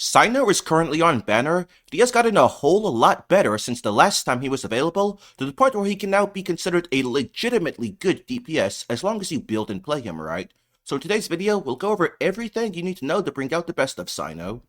Cyno is currently on banner. He has gotten a whole lot better since the last time he was available, to the point where he can now be considered a legitimately good DPS as long as you build and play him right. So in today's video, we'll go over everything you need to know to bring out the best of Cyno.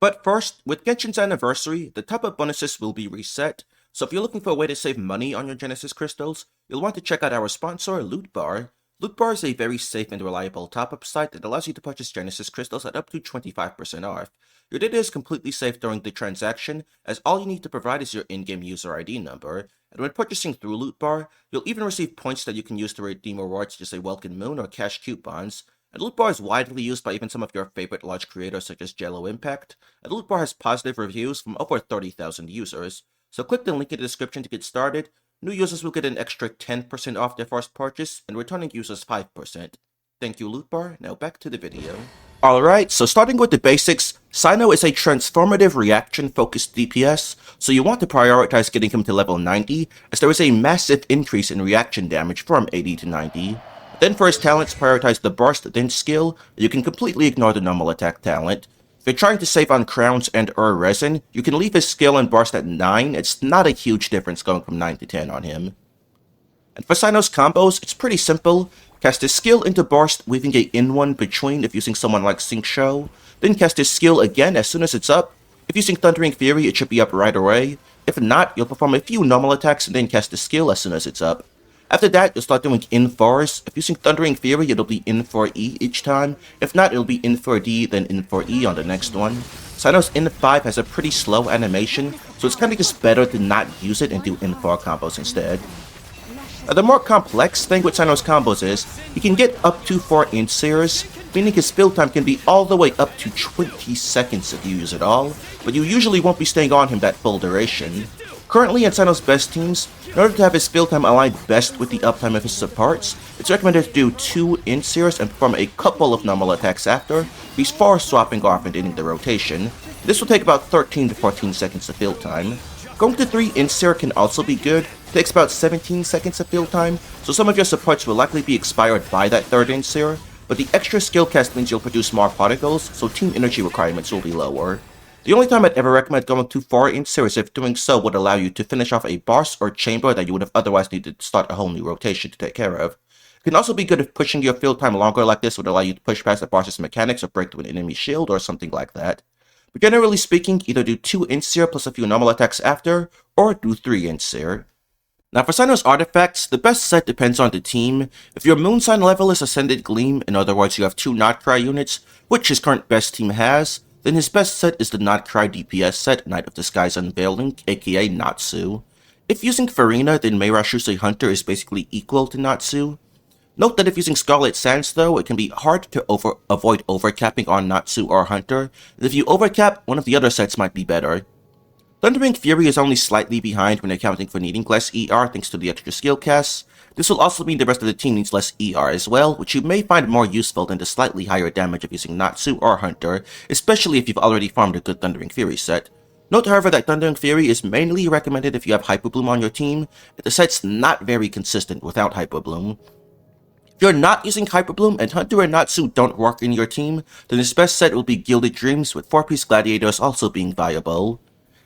But first, with Genshin's anniversary, the top-up bonuses will be reset, so if you're looking for a way to save money on your Genesis crystals, you'll want to check out our sponsor, Loot Bar. Loot Bar is a very safe and reliable top-up site that allows you to purchase Genesis crystals at up to 25% off. Your data is completely safe during the transaction, as all you need to provide is your in-game user ID number, and when purchasing through Loot Bar, you'll even receive points that you can use to redeem rewards such as a Welcome Moon or cash coupons. And Loot Bar is widely used by even some of your favorite large creators such as Jello Impact, and Loot Bar has positive reviews from over 30,000 users. So click the link in the description to get started. New users will get an extra 10% off their first purchase, and returning users 5%. Thank you, Loot Bar. Now back to the video. Alright, so starting with the basics, Cyno is a transformative reaction-focused DPS, so you want to prioritize getting him to level 90, as there is a massive increase in reaction damage from 80 to 90. Then for his talents, prioritize the Burst Then skill. You can completely ignore the normal attack talent. If you're trying to save on crowns and resin, you can leave his skill and burst at 9. It's not a huge difference going from 9 to 10 on him. And for Cyno's combos, it's pretty simple. Cast his skill into burst, weaving a in-one between if using someone like Xingqiu. Then cast his skill again as soon as it's up. If using Thundering Fury, it should be up right away. If not, you'll perform a few normal attacks and then cast the skill as soon as it's up. After that, you'll start doing in-4s. If using Thundering Fury, it'll be in-4E each time. If not, it'll be in-4D, then in-4E on the next one. Cyno's in-5 has a pretty slow animation, so it's kinda just better to not use it and do in-4 combos instead. Now, the more complex thing with Cyno's combos is, he can get up to 4 Inseers, meaning his build time can be all the way up to 20 seconds if you use it all, but you usually won't be staying on him that full duration. Currently in Cyno's best teams, in order to have his build time aligned best with the uptime of his supports, it's recommended to do 2 Inseers and perform a couple of normal attacks after, before swapping off and ending the rotation. This will take about 13 to 14 seconds of build time. Going to 3 Inseer can also be good. It takes about 17 seconds of build time, so some of your supports will likely be expired by that 3rd Inseer, but the extra skill cast means you'll produce more particles, so team energy requirements will be lower. The only time I'd ever recommend going to 4 Inseer is if doing so would allow you to finish off a boss or chamber that you would have otherwise needed to start a whole new rotation to take care of. It can also be good if pushing your field time longer like this would allow you to push past the boss's mechanics or break through an enemy shield or something like that. But generally speaking, either do 2 Inseer plus a few normal attacks after, or do 3 Inseer. Now for Cyno's artifacts, the best set depends on the team. If your moon sign level is Ascended Gleam, in other words you have 2 Notcry units, which his current best team has, then his best set is the Notcry DPS set, Night of the Sky's Unveiling, aka Natsu. If using Farina, then Meirashuse Hunter is basically equal to Natsu. Note that if using Scarlet Sands though, it can be hard to avoid overcapping on Natsu or Hunter, and if you overcap, one of the other sets might be better. Thundering Fury is only slightly behind when accounting for needing less ER thanks to the extra skill casts. This will also mean the rest of the team needs less ER as well, which you may find more useful than the slightly higher damage of using Natsu or Hunter, especially if you've already farmed a good Thundering Fury set. Note however that Thundering Fury is mainly recommended if you have Hyperbloom on your team, but the set's not very consistent without Hyperbloom. If you're not using Hyperbloom and Hunter and Natsu don't work in your team, then his best set will be Gilded Dreams, with 4-piece Gladiators also being viable.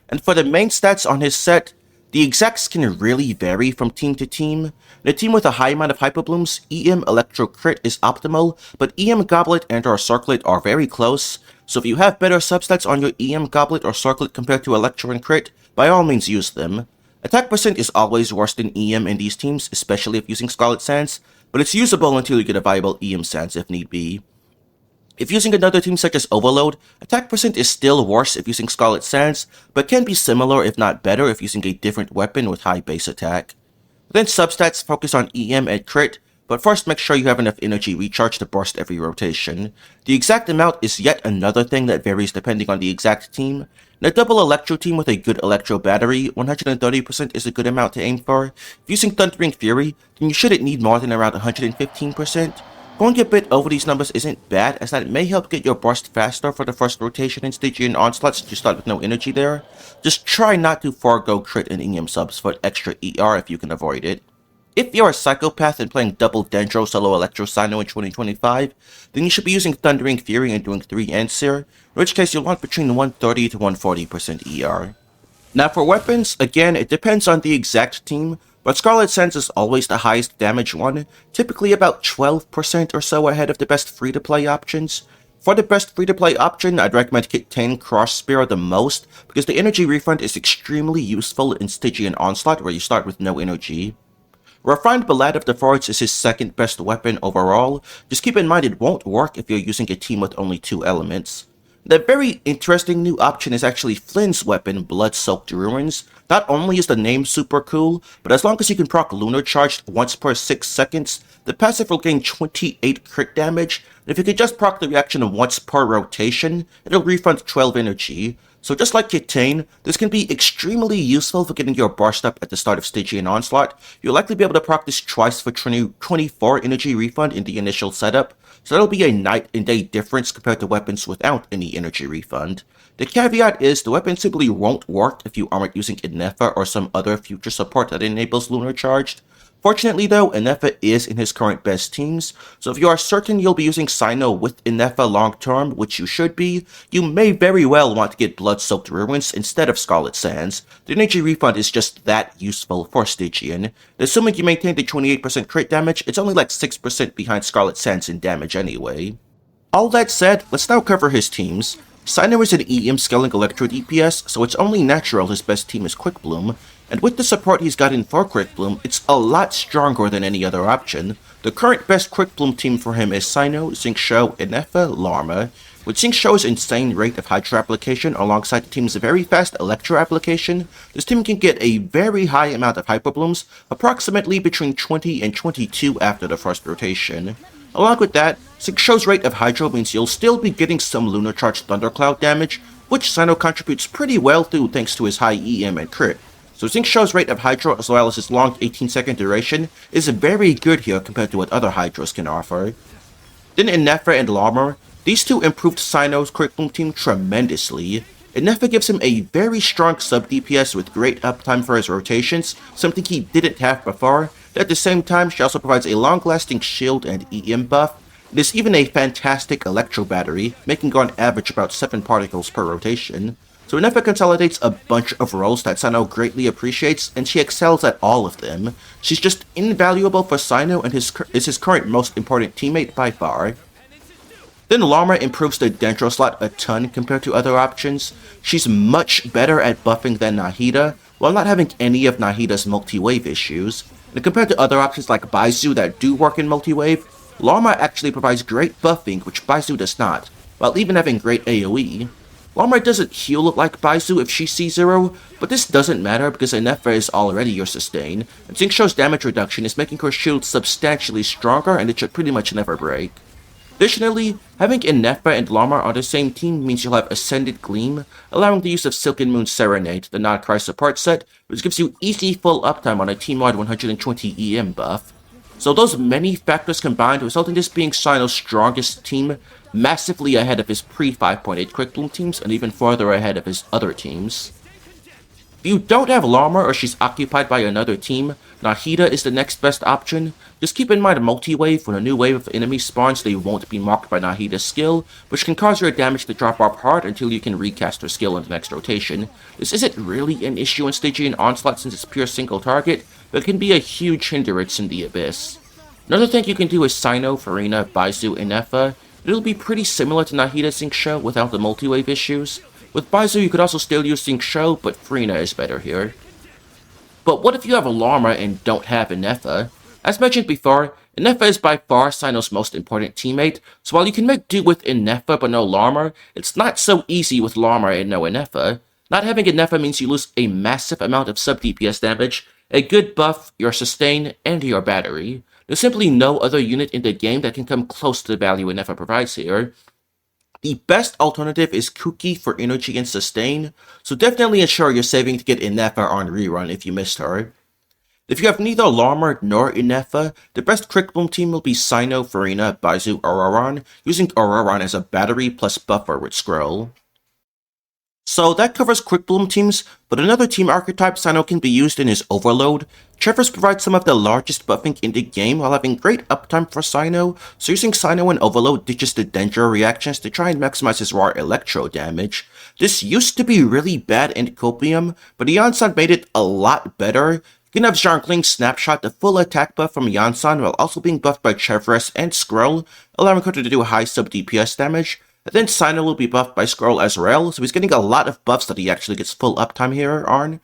And for the main stats on his set, the exacts can really vary from team to team. In a team with a high amount of Hyperblooms, EM Electro Crit is optimal, but EM Goblet and or Circlet are very close, so if you have better substats on your EM Goblet or Circlet compared to Electro and Crit, by all means use them. Attack percent is always worse than EM in these teams, especially if using Scarlet Sands, but it's usable until you get a viable EM Sands if need be. If using another team such as Overload, attack percent is still worse if using Scarlet Sands, but can be similar if not better if using a different weapon with high base attack. Then substats focus on EM and crit, but first make sure you have enough energy recharge to burst every rotation. The exact amount is yet another thing that varies depending on the exact team. In a double Electro team with a good Electro battery, 130% is a good amount to aim for. If using Thundering Fury, then you shouldn't need more than around 115%. Going a bit over these numbers isn't bad, as that may help get your burst faster for the first rotation in Stygian Onslaught since you start with no energy there. Just try not to forego crit and EM subs for extra ER if you can avoid it. If you're a psychopath and playing double Dendro solo Electro Cyno in 2025, then you should be using Thundering Fury and doing 3 ends here, in which case you'll want between 130 to 140% ER. Now for weapons, again, it depends on the exact team, but Scarlet Sands is always the highest damage one, typically about 12% or so ahead of the best free-to-play options. For the best free-to-play option, I'd recommend Kitane Cross Spear the most, because the energy refund is extremely useful in Stygian Onslaught where you start with no energy. Refined Ballad of the Forge is his second best weapon overall. Just keep in mind it won't work if you're using a team with only 2 elements. The very interesting new option is actually Flins' weapon, Blood-Soaked Ruins. Not only is the name super cool, but as long as you can proc Lunar-Charged once per 6 seconds, the passive will gain 28 crit damage, and if you can just proc the reaction once per rotation, it'll refund 12 energy. So just like Kitane, this can be extremely useful for getting your burst up at the start of Stygian Onslaught. You'll likely be able to proc this twice for 24 energy refund in the initial setup, so that'll be a night and day difference compared to weapons without any energy refund. The caveat is the weapon simply won't work if you aren't using Inefa or some other future support that enables Lunar-Charged. Fortunately though, Inefa is in his current best teams, so if you are certain you'll be using Cyno with Inefa long term, which you should be, you may very well want to get Blood-Soaked Ruins instead of Scarlet Sands. The energy refund is just that useful for Stygian. Assuming you maintain the 28% crit damage, it's only like 6% behind Scarlet Sands in damage anyway. All that said, let's now cover his teams. Cyno is an EM scaling Electro DPS, so it's only natural his best team is Quickbloom, and with the support he's gotten for Quickbloom, it's a lot stronger than any other option. The current best Quickbloom team for him is Cyno, Xingqiu, Inefa, Lauma. With Xingqiu's insane rate of Hydra application alongside the team's very fast Electro application, this team can get a very high amount of Hyperblooms, approximately between 20 and 22 after the first rotation. Along with that, Xingqiu's rate of Hydro means you'll still be getting some Lunar-Charged Thundercloud damage, which Cyno contributes pretty well to thanks to his high EM and crit. So Xingqiu's rate of Hydro as well as his long 18-second duration is very good here compared to what other Hydros can offer. Then Inefa and Lauma, these two improved Cyno's Quickbloom team tremendously. Inefa gives him a very strong sub-DPS with great uptime for his rotations, something he didn't have before. At the same time, she also provides a long-lasting shield and EM buff. It is even a fantastic Electro battery, making on average about 7 particles per rotation. So Inefa consolidates a bunch of roles that Cyno greatly appreciates, and she excels at all of them. She's just invaluable for Cyno and is his current most important teammate by far. Then Lauma improves the Dendro slot a ton compared to other options. She's much better at buffing than Nahida, while not having any of Nahida's multi-wave issues. And compared to other options like Baizu that do work in multi-wave, Lauma actually provides great buffing, which Baizu does not, while even having great AoE. Lauma doesn't heal like Baizu if she sees 0, but this doesn't matter because Inefa is already your sustain, and Xingqiu's damage reduction is making her shield substantially stronger and it should pretty much never break. Additionally, having Inefa and Lauma on the same team means you'll have Ascended Gleam, allowing the use of Silken Moon Serenade, the non-cry support set, which gives you easy full uptime on a team-wide 120 EM buff. So those many factors combined result in this being Cyno's strongest team, massively ahead of his pre-5.8 Quickbloom teams and even farther ahead of his other teams. If you don't have Lauma or she's occupied by another team, Nahida is the next best option. Just keep in mind multi-wave, when a new wave of enemies spawns they won't be marked by Nahida's skill, which can cause your damage to drop off hard until you can recast her skill in the next rotation. This isn't really an issue in Stygian Onslaught since it's pure single target, but it can be a huge hindrance in the Abyss. Another thing you can do is Cyno, Farina, Baizu, Inefa. It'll be pretty similar to Nahida Xingqiu without the multi-wave issues. With Baizu you could also still use Xingqiu, but Farina is better here. But what if you have a Lauma and don't have Inefa? As mentioned before, Inefa is by far Cyno's most important teammate, so while you can make do with Inefa but no Lauma, it's not so easy with Lauma and no Inefa. Not having Inefa means you lose a massive amount of sub-DPS damage, a good buff, your sustain, and your battery. There's simply no other unit in the game that can come close to the value Inefa provides here. The best alternative is Kuki for energy and sustain, so definitely ensure you're saving to get Inefa on rerun if you missed her. If you have neither Lauma nor Inefa, the best Quickbloom team will be Cyno, Farina, Baizu, Auroron, using Auroron as a battery plus buffer with Scroll. So that covers Quickbloom Teams, but another team archetype Cyno can be used in is Overload. Trevors provides some of the largest buffing in the game while having great uptime for Cyno, so using Cyno in Overload ditches the Dendro reactions to try and maximize his raw electro damage. This used to be really bad in Copium, but Yansan made it a lot better. You can have Zhongling's Snapshot, the full attack buff from Yansan, while also being buffed by Trevors and Skrull, allowing her to do high sub DPS damage. And then Cyno will be buffed by Skrull as well, so he's getting a lot of buffs that he actually gets full uptime here on.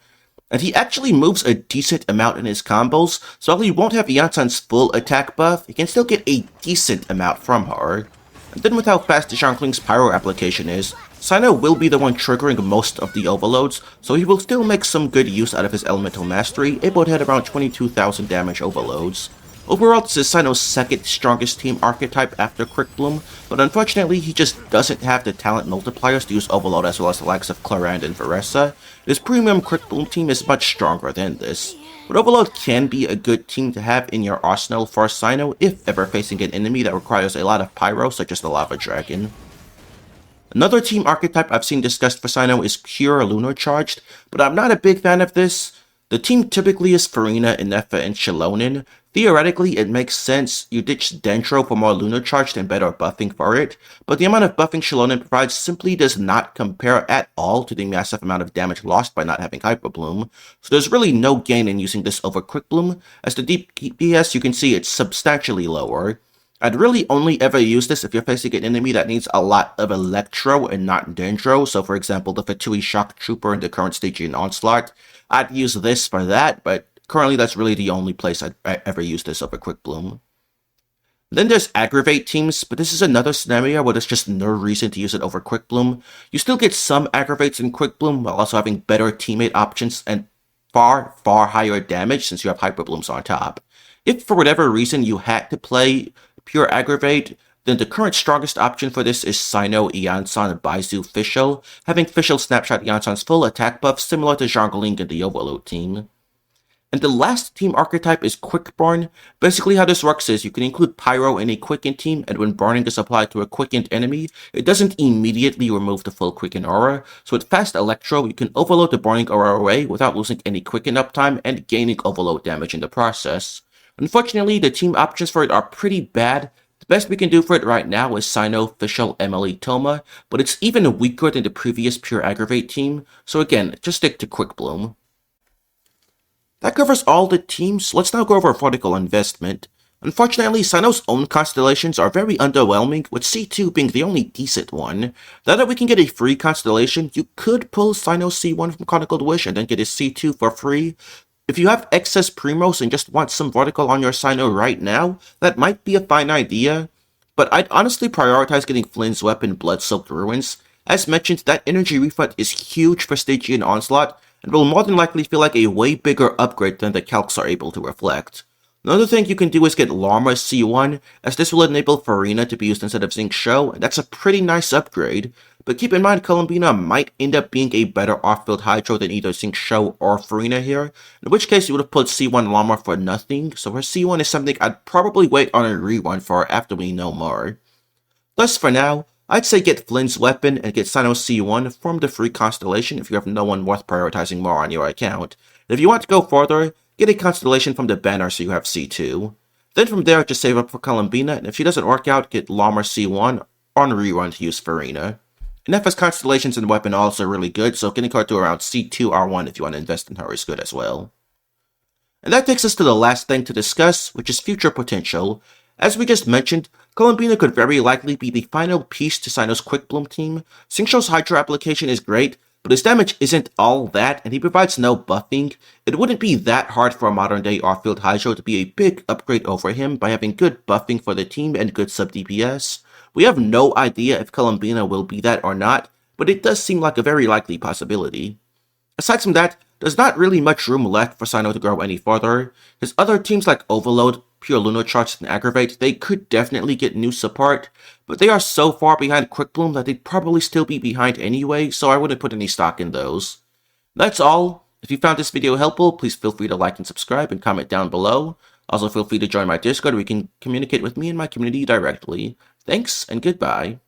And he actually moves a decent amount in his combos, so while he won't have Yansan's full attack buff, he can still get a decent amount from her. And then with how fast Zhongling's Pyro application is, Cyno will be the one triggering most of the overloads, so he will still make some good use out of his Elemental Mastery, able to hit around 22,000 damage overloads. Overall, this is Cyno's second strongest team archetype after Quickbloom, but unfortunately he just doesn't have the talent multipliers to use Overload as well as the likes of Clarand and Veressa. His premium Quickbloom team is much stronger than this, but Overload can be a good team to have in your arsenal for Cyno if ever facing an enemy that requires a lot of Pyro, such as the Lava Dragon. Another team archetype I've seen discussed for Cyno is pure Lunar-Charged, but I'm not a big fan of this. The team typically is Farina, Ineffa, and Shilonin. Theoretically, it makes sense. You ditch Dendro for more Lunar-Charged and better buffing for it, but the amount of buffing Shilonin provides simply does not compare at all to the massive amount of damage lost by not having Hyperbloom, so there's really no gain in using this over Quickbloom. As the DPS, you can see it's substantially lower. I'd really only ever use this if you're facing an enemy that needs a lot of Electro and not Dendro, so for example the Fatui Shock Trooper in the current Stygian Onslaught. I'd use this for that, but currently that's really the only place I'd ever use this over Quickbloom. Then there's Aggravate teams, but this is another scenario where there's just no reason to use it over Quickbloom. You still get some Aggravates in Quickbloom while also having better teammate options and far higher damage since you have Hyperblooms on top. If for whatever reason you had to play pure Aggravate, then the current strongest option for this is Cyno, Yansan, Baizu, Fischl, having Fischl snapshot Yansan's full attack buff similar to Zhongling in the Overload team. And the last team archetype is Quickburn. Basically how this works is you can include Pyro in a Quicken team, and when burning is applied to a quickened enemy, it doesn't immediately remove the full Quicken aura, so with fast Electro, you can overload the burning aura away without losing any Quicken uptime and gaining overload damage in the process. Unfortunately, the team options for it are pretty bad. The best we can do for it right now is Cyno, Fischl, Emily, Toma, but it's even weaker than the previous pure Aggravate team, so again, just stick to Quickbloom. That covers all the teams. Let's now go over vertical investment. Unfortunately, Cyno's own constellations are very underwhelming, with C2 being the only decent one. Now that we can get a free constellation, you could pull Cyno C1 from Chronicled Wish and then get his C2 for free. If you have excess Primos and just want some vertical on your Cyno right now, that might be a fine idea, but I'd honestly prioritize getting Flynn's weapon Blood-Soaked Ruins. As mentioned, that energy refund is huge for Stygian Onslaught, and will more than likely feel like a way bigger upgrade than the calcs are able to reflect. Another thing you can do is get Lauma C1, as this will enable Farina to be used instead of Xingqiu, and that's a pretty nice upgrade. But keep in mind, Columbina might end up being a better off-field Hydro than either Xingqiu or Farina here, in which case you would have put C1 Lauma for nothing, so her C1 is something I'd probably wait on a rerun for after we know more. Thus for now, I'd say get Flynn's weapon and get Cyno C1 from the free constellation if you have no one worth prioritizing more on your account. And if you want to go further, get a constellation from the banner so you have C2. Then from there, just save up for Columbina, and if she doesn't work out, get Lauma C1 on rerun to use Farina. Ineffa's constellations and weapon are also really good, so getting her to around C2 R1 if you want to invest in her is good as well. And that takes us to the last thing to discuss, which is future potential. As we just mentioned, Columbina could very likely be the final piece to Cyno's Quickbloom team. Xingqiu's Hydro application is great, but his damage isn't all that, and he provides no buffing. It wouldn't be that hard for a modern-day off-field Hydro to be a big upgrade over him by having good buffing for the team and good sub-DPS. We have no idea if Columbina will be that or not, but it does seem like a very likely possibility. Aside from that, there's not really much room left for Cyno to grow any further. His other teams like Overload, pure Lunar-Charged, and Aggravate, they could definitely get new support, but they are so far behind Quickbloom that they'd probably still be behind anyway, so I wouldn't put any stock in those. That's all. If you found this video helpful, please feel free to like and subscribe and comment down below. Also feel free to join my Discord where you can communicate with me and my community directly. Thanks, and goodbye.